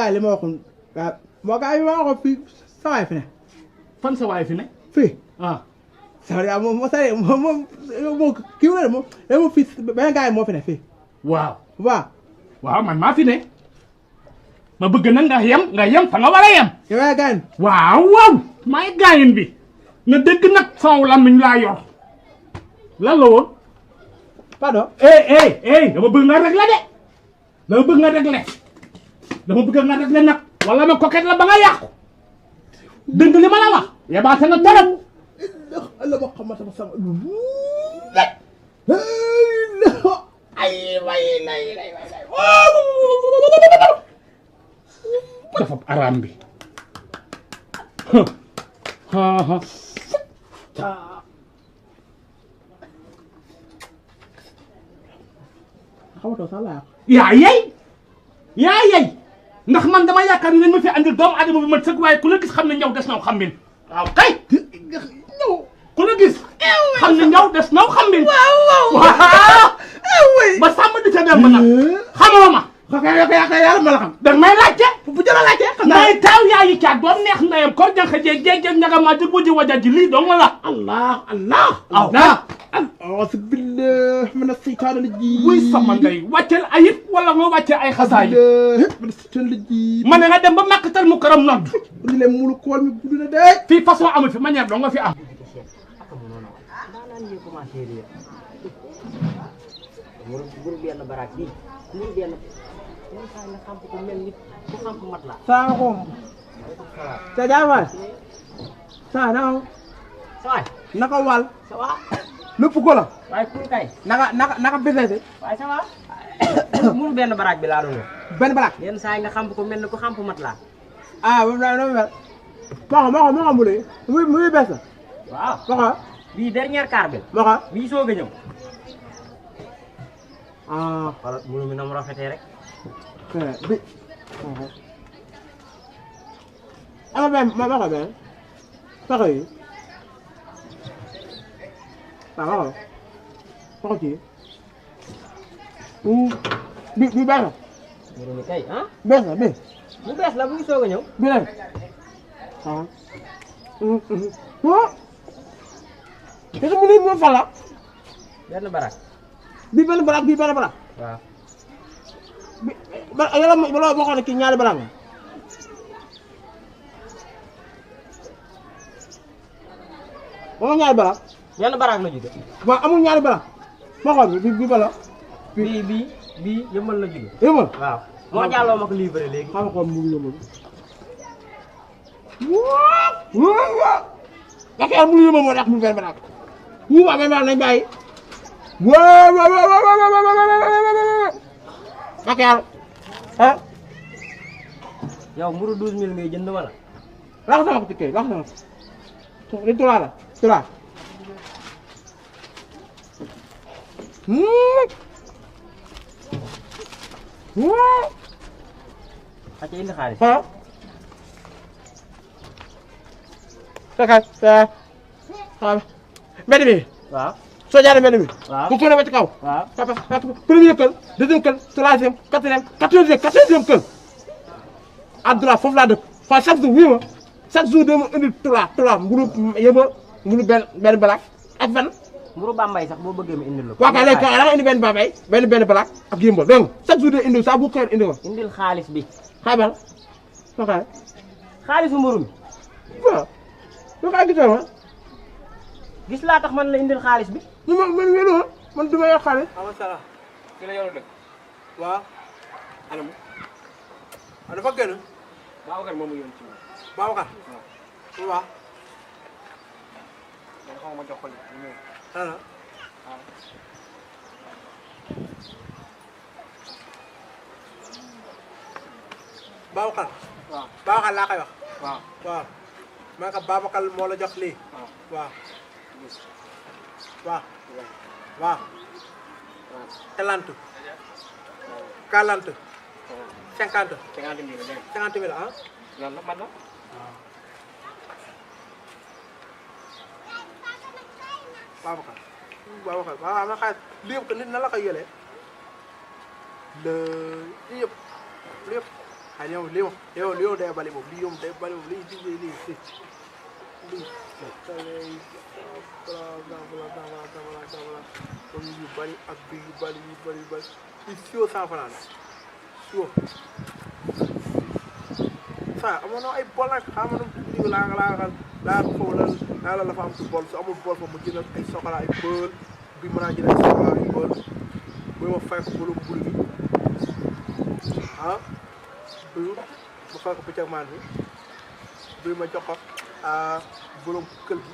gars yi li ma waxoon moo gars yi ma waxoon fii sawaay fi ne fan sa waay fi ne fii ah sawaay yaa moom moom kii wu ne moom fii beneen gars yi moo fi ne fii waaw man maa fi ne ma bëgg nag nga yem fa nga war a yem yow yaa gaañ waaw maay gaañin bi nga dégg nag faw lamiñ laa yor lan la woon pardon dama bëgg nga régler de dama bëgg nga régler nag wala ma coquette la ba nga yàqu dégg li ma la wax yabaate nga torop la ma xamata sama ay way lay dafa araam bi xamatoo sax laa yaa yey ndax man dama yaakaar ne ma fi andil doomu adama bi ma sëg waaye ku la gis xam ne ñaw des naw xam bin waaw kay ñëw ku la gis xam ne ñaw des naw xam bin waaw ba sàmm di ca dem ba nag xamoo ma xaka yàlla ma la xam danga may laajte bu jëla laajte xam may taaw yaayi caat doom neex ndeyam ko jànq jeeg ñaga ma di buji waja ji lii dong la Allah a'uuzu billahi mina shaytaani rajiim wuy sama ndey wàccel ayib wala nga wàcce ay xasaay mina shaytaani rajiim ma ne nga dem ba Makkatal Mukarram nodd li leen mulu kool mi gudd na de fii façon amu fi manière doo nga fi am buru benn baraak bi buru benn moom saa nga xam ko mel ni ku xam mat la saa xom sa jaawal saa naka wal ça va lépp ko la waaye pour kay naka business waaye ça va buru benn baraak bi laa doon benn baraak yenn saa nga xam ko mel ni ku xam mat la moom la no mel moo xam muy bees la waaw bii dernière car bi bii soog a ñëw wala munu mi na mu rafetee rek bi ama ben ma ko ben pako yi pako ci bi baax na munu mi kay bees na bi bu bees la bu ngi soog a ñëw bi leen kese mu ni moom fan la benn barak bi benn barak waaw yàlla baloo boo xam ne kii ñaari barak la moom ñaari barak benn barak la jóge waaw amul ñaari barak ma xool bi bala bii yëmbal la jóge yëmbal waaw moo jàlloo ma ko livré léegi xam xool mu ngi yëmbal Dakar mu ngi yëmbal moo tax mu benn barak ñu waa benn barak nañ bàyyi Dakar yow mburu 12000 ngay jënd wala wax sama ko ci kay wax sama ko li tula la tula aca indi xaalis Dakar mbedd mi waaw soo jaaree mbedd mi waaw bu tourné ba ci kaw waaw premier kër deuxième kër troisième quatrième kër à droite foofu laa dëkk fa chaque jour wii ma chaque jour dama indi tula mburu yëba mburu benn balaak ak fan mburu Bambey sax boo bëggee mu indil la ko waaw kay léegi da nga indi benn Bambey benn balaak ak yëmbal dégg nga chaque jour day indi saa bu xëy indi ma indil xaalis bi xaybal ok xaalisu mburu mi waaw loo koy gisee ma gis laa tax man la indil xaalis bi man du ma yor xaalis ama sala ki la yoru dëkk waaw anam dafa génn Babacar moomu yoon ci moom Babacar waaw man xaw ma jox ko li ana Babacar waaw Babacar laa koy wax waaw maa ko Babacar moo la jox lii waaw talante 40 50 50 000 ah lan la man la Babacar waaw ma xaar lii yëpp nit na la koy yëlee lii yëpp ay yow day bali moom lii yow day bali moom lii comme yu bari ak bi yu bari ci sio 100 francs sio sa amoon na ay bol nag xam nga laa foofu la fa am ci bol su amul bol fa mu jël ay soxla ay bël bi mën a jël ay soxla ay bël bu ma fay ko bulu bulu bi bu ma fay ko pëcc maan bi ma jox ko borom kël gi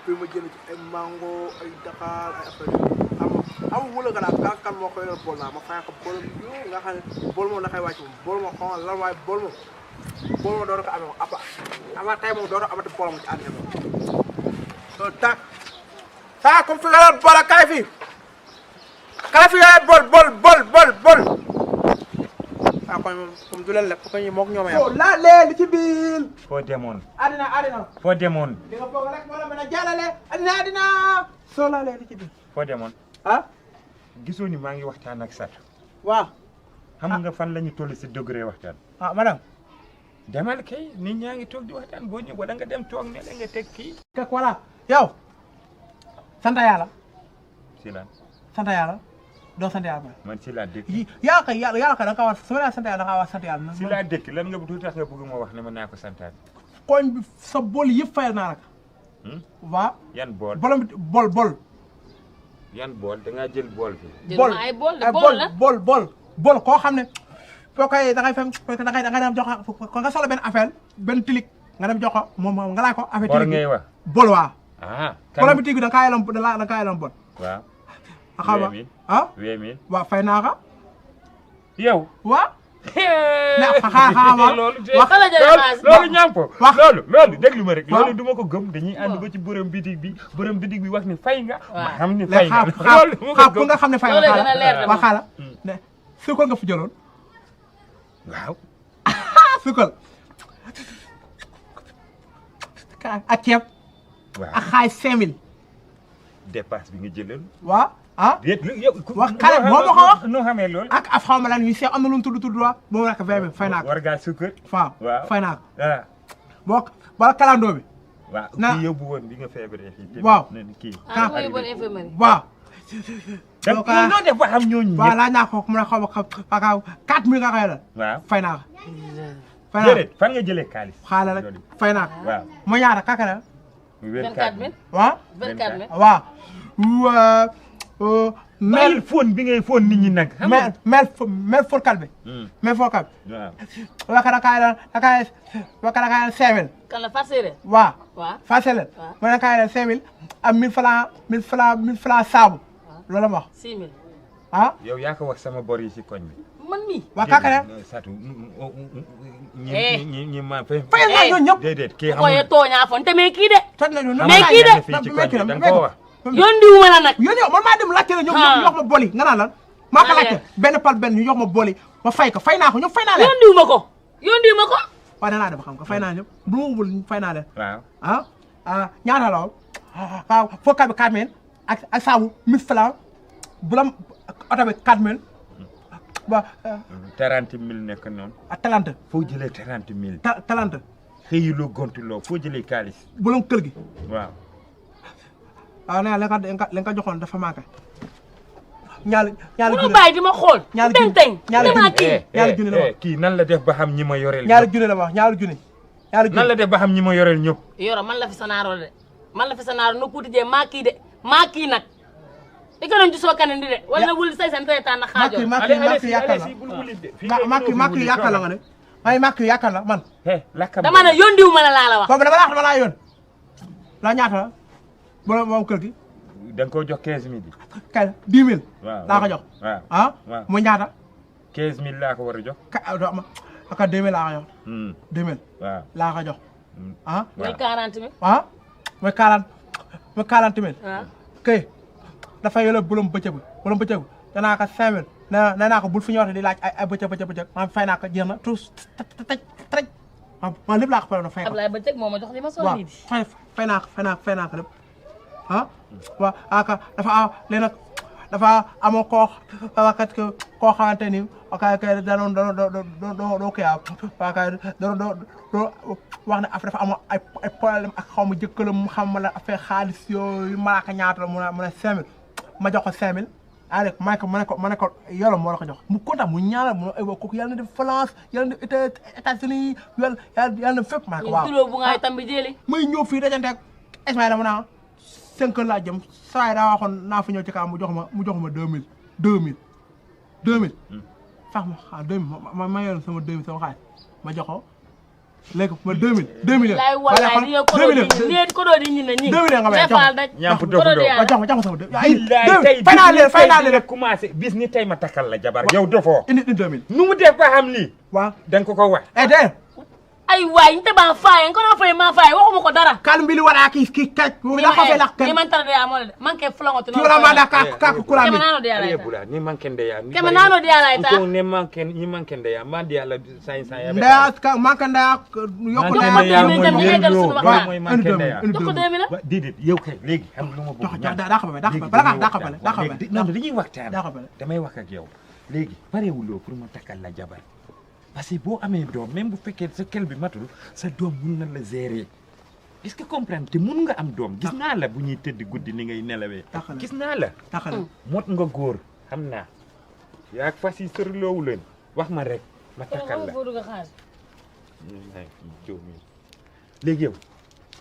bi ma jël ci ay mango ay Dakar ay affaire amul wula nga daal kan moo koy yor bool naa ma fay ko bool nga xam ne bool moom da koy wàcc moom bool ma xamal lan waaye bool ma doon ko amee moom ama tey moom doon amati bool moom ci ànd moom loolu tàkk saa comme fi nga leen bool ak kay fi bol ah kon moom comme du leen lépp ko ñu moog ñoom yow laa lee li ci biir foo demoon adina foo demoon di nga foog rek moo la mën a jàllale adina soo laa lee li ci biir foo demoon gisoo ni maa ngi waxtaan ak Satou waaw xam nga fan la ñu toll si degré waxtaan madame demal kay nit ñaa ngi toog di waxtaan boo ñëw wala nga dem toog ne la nga teg kii kak voilà yow sant yàlla si lan sant yàlla doo sant yàlla man si laa dëkk yàlla kay da nga war su ma nee sant yàlla da nga war sant yàlla si laa dëkk lan nga du tax nga bëgg ma wax ne ma naa ko santaan koñ bi sa bool yëpp fayal naa la ko waaw yan bool bol yan bool da ngaa jël bool bi bool koo xam ne boo koy da ngay fem da ngay dem jox ko nga soxla benn affaire benn tilik nga dem jox ko moom nga laaj ko affaire tilik ngay wax bol waaw bool bi tilik da nga kaa yelom bol waaw xam nga 20 000 waaw fay naa ko yow waaw loolu ñaam ko loolu déglu ma rek loolu du ma ko gëm dañuy ànd ba ci borom bitig bi wax ni fay nga ma xam ni fay nga loolu pour nga xam ne fay nga waa xaala ne sukal nga fi jëloon waaw sukal ak ceeb ak xaay 5000 dépasse bi nga jëloon waaw déet yow wax xale moo ma ko wax noo xamee loolu ak af xaw ma lan ñu seex am na lu mu tudd waa boobu nag 20 000 fay naa ko war ngaa sukkër waaw fay naa ko waaw boo wala kalandoo bi waaw kii yóbbu woon bi nga feebaree fii waaw kii waaw noo def ba xam ñooñu waaw laaj naa ko mu ne xaw ma 4000 nga koy la waaw fay naa ko déedéet fan nga jëlee xaalis xaala rek fay naa ko waaw mo ñaata kaka la 24000 waaw 24000 waaw mel phone bi ngay phone nit ñi nag mel forkal bi mel forkal bi waaw waka da kaay 5000 kan la farcere waaw farcere mo da kaay 5000 am 1000 francs saabu loolu ma wax 6000 yow yaa ko wax sama bor yi ci koñ bi man mi waa kaka la Satou ñi ma fay naa ñoo ñëpp déedéet kii ko ye tooñaa fon te mais kii de toj nañu mais kii de da nga ko wax yóndiwuma la nag yow man maa dem laajte la ñoom ñu jox ma boli nga naan lan maa ko laajte benn par benn ñu jox ma boli ma fay ko fay naa ko ñoom fay naa leen yóndiwuma ko waaw danaa dem xam nga fay naa ñëpp bu ma wul fay naa leen waaw ñaata la waaw forkal bi 4000 ak saabu 1000 francs bu la oto bi 4000 ba 30000 nekk noonu ak talante foo jëlee 30000 talante xëyuloo gontuloo foo jëlee xaalis bu la kër gi waaw waaw nee na li nga joxoon dafa manqué ñaari junni bàyyi di ma xool ñaari junni la wax kii nan la def ba xam ñi ma yoreel ñaari junni la wax ñaari junni nan la def ba xam ñi ma yoreel ñëpp yoro man la fi sanaaro de man la fi sanaaro no kuti je maa kii nag i kana ju soo kanandi de wala wuli say san reetaan na xaajo Macky yaakaar la nga ne may Macky yaakaar la man dama ne yóndiwu ma la laa la wax boobu dama laa yoon la ñaata la bolo moom kër gi da nga koo jox 15000 kay 10000 waaw laa ko jox waaw mu ñaata 15000 laa ko war a jox aka 2000 laa ko jox 2000 waaw laa ko jox muy 40000 mooy 40000 kay dafa yore bolom bëccëg danaa ko 5000 nee naa ko bul fi ñëwaat di laaj ay bëccëg man fay naa ko jeex na tous taj man lépp laa ko pare fay ko Ablaye bëccëg moo ma jox li ma sol waaw nii fay naa ko lépp waaw aka dafa léegi nag dafa amoo koo xamante ni kay da doon kii ah kay doo wax ne affaire dafa amoo ay problème ak xaw ma jëkkalam xam ma la affaire xaalis yooyu malaaka ñaata la mu ne 5000 ma jox ko 5000 allez ma ne ko yàlla moo la ko jox mu kontaan mu ñaanal mu ay kooku yàlla na def France yàlla na def États-Unis yàlla na fépp ma ne ko waaw tulo bu ngay tambi jëli muy ñëw fii dajante ak Ismaïla mu naa 5 heures laa jëm saa yi daa waxoon naa fi ñëw ci kaw mu jox ma 2000 fax ma xaar 2000 ma yoroon sama 2000 sama xaalis ma jox ko léegi ma 2000 lay wallaay ni ko do ni ko do di ñi na ñi 2000 nga may defal dak ñamp dof do jox ma sama 2000 ay fay naa leen commencé bis ni tey ma takkal la jabar yow dofoo indi 2000 nu mu def ba xam lii waaw da nga ko wax de ay waay nte ba faay ko na fay ma faay waxuma ko dara kan mbili wala ki kaj la ko fe la ni man tar de amol man ke flangote no wala ma da ka kula mi nano de ala bula ni mankende ya kema nano de ala ta ko ne manken ni mankende ya ma di ala sain ya nda ka mankende ya yokku na moy mankende ya ko 2000 la didit yow kay léegi xam lu ma bëgg ñaan da ko bala da ko non dañuy waxtaan da ko damay wax ak yow léegi parewuloo pour ma takkal la jabar parce que boo amee doom même bu fekkee sa kel bi matul sa doom mun na la gérer est-ce que comprendre te mun nga am doom gis naa la bu ñuy tëdd guddi ni ngay nelawee gis naa la mot nga góor xam naa yaa fas yi sërloowu leen wax ma rek ma takkal la léegi yow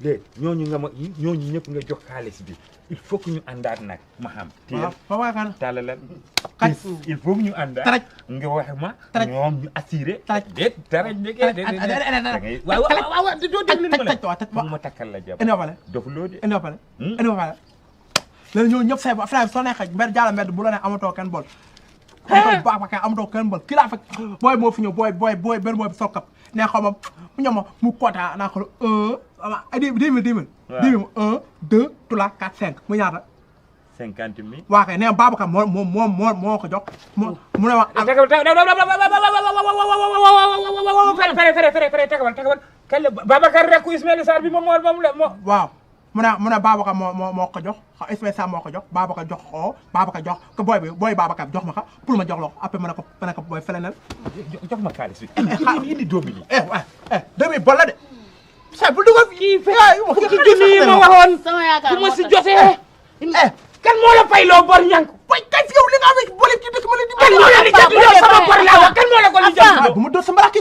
léegi ñooñu ñëpp nga jox xaalis bi il faut que ñu àndaat nag ma xam téye tàllal il faut que ñu àndaat nga wax ma ñoom ñu assuré déet taraj dégg waaw doo déglu ma ma takkal la jabar dofuloo de léegi ñoo ñëpp say ba frère soo neexee mbedd jàll mbedd bu la ne amatoo kenn bol amatoo kenn bol kii laa fekk booy moo fi ñëw booy benn booy bi sokkab ne xaw ma mu ñëw ma mu kota naa ko 10 000 1 2 3 4 5 mu ñaata 50 000 waa kay nee Babacar moo ko jox mu ne ma fere tagawal kale Babacar rek ku Ismaïla Sarr bi moom waaw mu ne Babacar moo ko jox Ismaïla Sarr moo ko jox Babacar jox ko booy Babacar jox ma ko pour ma jox la ko après ma ne ko booy felenal jox ma xaalis bi indi doomi li 2000 bol la de sa bu dugal kii fukki junni yi ma waxoon sama yaakaar ku ma si jotee kan moo la fay loo bor ñànk way kay fi yow li nga am boole ci dëkk ma la di kan moo la li jënd sama bor la wax kan moo la ko li jënd bu ma doon sa mbala ki